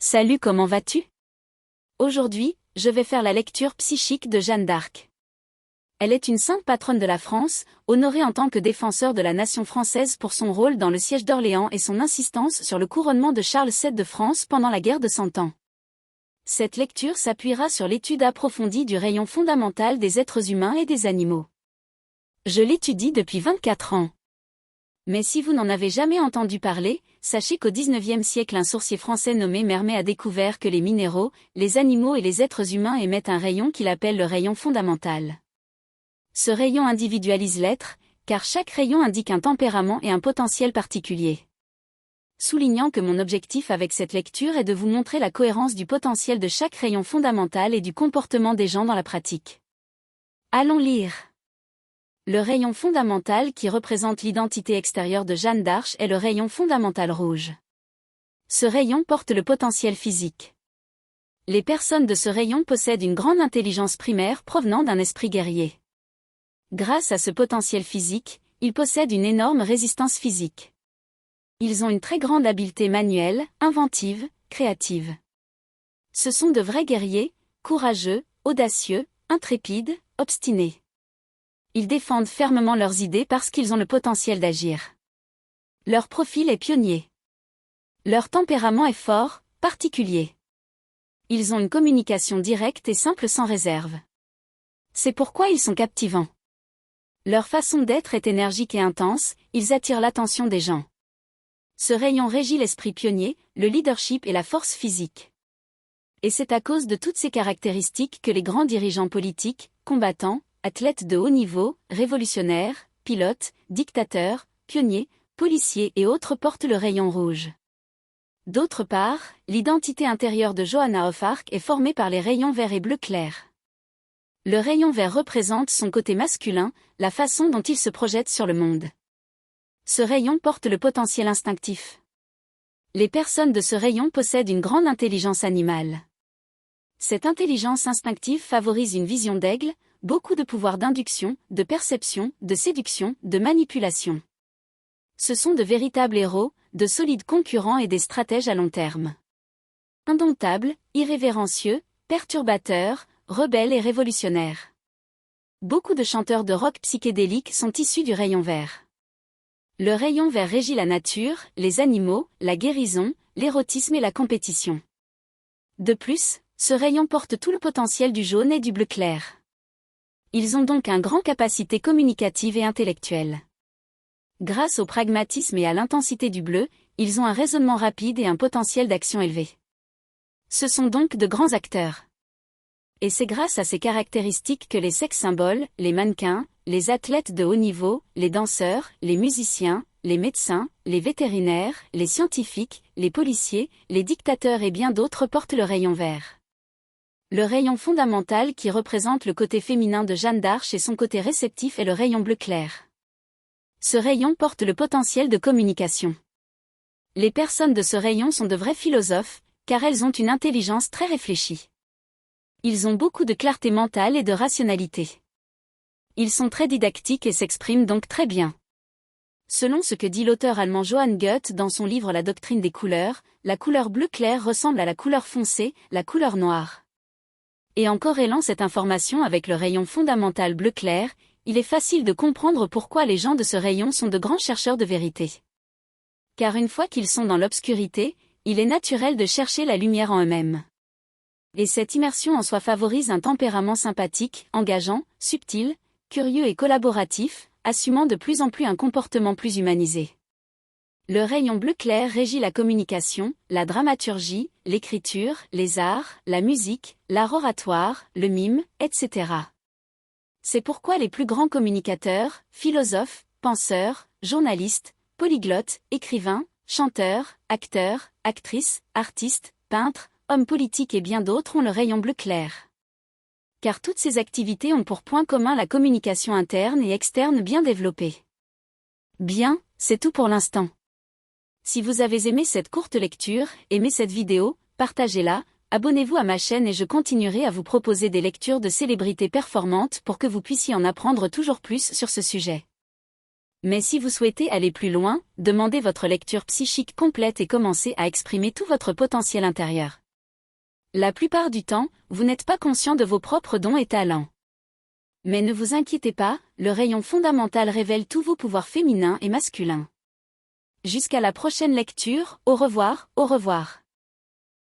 Salut, comment vas-tu? Aujourd'hui, je vais faire la lecture psychique de Jeanne d'Arc. Elle est une sainte patronne de la France, honorée en tant que défenseur de la nation française pour son rôle dans le siège d'Orléans et son insistance sur le couronnement de Charles VII de France pendant la guerre de Cent Ans. Cette lecture s'appuiera sur l'étude approfondie du rayon fondamental des êtres humains et des animaux. Je l'étudie depuis 24 ans. Mais si vous n'en avez jamais entendu parler, sachez qu'au XIXe siècle un sourcier français nommé Mermet a découvert que les minéraux, les animaux et les êtres humains émettent un rayon qu'il appelle le rayon fondamental. Ce rayon individualise l'être, car chaque rayon indique un tempérament et un potentiel particulier. Soulignant que mon objectif avec cette lecture est de vous montrer la cohérence du potentiel de chaque rayon fondamental et du comportement des gens dans la pratique. Allons lire. Le rayon fondamental qui représente l'identité extérieure de Jeanne d'Arc est le rayon fondamental rouge. Ce rayon porte le potentiel physique. Les personnes de ce rayon possèdent une grande intelligence primaire provenant d'un esprit guerrier. Grâce à ce potentiel physique, ils possèdent une énorme résistance physique. Ils ont une très grande habileté manuelle, inventive, créative. Ce sont de vrais guerriers, courageux, audacieux, intrépides, obstinés. Ils défendent fermement leurs idées parce qu'ils ont le potentiel d'agir. Leur profil est pionnier. Leur tempérament est fort, particulier. Ils ont une communication directe et simple sans réserve. C'est pourquoi ils sont captivants. Leur façon d'être est énergique et intense, ils attirent l'attention des gens. Ce rayon régit l'esprit pionnier, le leadership et la force physique. Et c'est à cause de toutes ces caractéristiques que les grands dirigeants politiques, combattants, athlètes de haut niveau, révolutionnaires, pilotes, dictateurs, pionniers, policiers et autres portent le rayon rouge. D'autre part, l'identité intérieure de Johanna of Arc est formée par les rayons vert et bleu clair. Le rayon vert représente son côté masculin, la façon dont il se projette sur le monde. Ce rayon porte le potentiel instinctif. Les personnes de ce rayon possèdent une grande intelligence animale. Cette intelligence instinctive favorise une vision d'aigle, beaucoup de pouvoir d'induction, de perception, de séduction, de manipulation. Ce sont de véritables héros, de solides concurrents et des stratèges à long terme. Indomptables, irrévérencieux, perturbateurs, rebelles et révolutionnaires. Beaucoup de chanteurs de rock psychédélique sont issus du rayon vert. Le rayon vert régit la nature, les animaux, la guérison, l'érotisme et la compétition. De plus, ce rayon porte tout le potentiel du jaune et du bleu clair. Ils ont donc une grande capacité communicative et intellectuelle. Grâce au pragmatisme et à l'intensité du bleu, ils ont un raisonnement rapide et un potentiel d'action élevé. Ce sont donc de grands acteurs. Et c'est grâce à ces caractéristiques que les sex symboles, les mannequins, les athlètes de haut niveau, les danseurs, les musiciens, les médecins, les vétérinaires, les scientifiques, les policiers, les dictateurs et bien d'autres portent le rayon vert. Le rayon fondamental qui représente le côté féminin de Jeanne d'Arc et son côté réceptif est le rayon bleu clair. Ce rayon porte le potentiel de communication. Les personnes de ce rayon sont de vrais philosophes, car elles ont une intelligence très réfléchie. Ils ont beaucoup de clarté mentale et de rationalité. Ils sont très didactiques et s'expriment donc très bien. Selon ce que dit l'auteur allemand Johann Goethe dans son livre La doctrine des couleurs, la couleur bleu clair ressemble à la couleur foncée, la couleur noire. Et en corrélant cette information avec le rayon fondamental bleu clair, il est facile de comprendre pourquoi les gens de ce rayon sont de grands chercheurs de vérité. Car une fois qu'ils sont dans l'obscurité, il est naturel de chercher la lumière en eux-mêmes. Et cette immersion en soi favorise un tempérament sympathique, engageant, subtil, curieux et collaboratif, assumant de plus en plus un comportement plus humanisé. Le rayon bleu clair régit la communication, la dramaturgie, l'écriture, les arts, la musique, l'art oratoire, le mime, etc. C'est pourquoi les plus grands communicateurs, philosophes, penseurs, journalistes, polyglottes, écrivains, chanteurs, acteurs, actrices, artistes, peintres, hommes politiques et bien d'autres ont le rayon bleu clair. Car toutes ces activités ont pour point commun la communication interne et externe bien développée. Bien, c'est tout pour l'instant. Si vous avez aimé cette courte lecture, aimé cette vidéo, partagez-la, abonnez-vous à ma chaîne et je continuerai à vous proposer des lectures de célébrités performantes pour que vous puissiez en apprendre toujours plus sur ce sujet. Mais si vous souhaitez aller plus loin, demandez votre lecture psychique complète et commencez à exprimer tout votre potentiel intérieur. La plupart du temps, vous n'êtes pas conscient de vos propres dons et talents. Mais ne vous inquiétez pas, le rayon fondamental révèle tous vos pouvoirs féminins et masculins. Jusqu'à la prochaine lecture, au revoir, au revoir.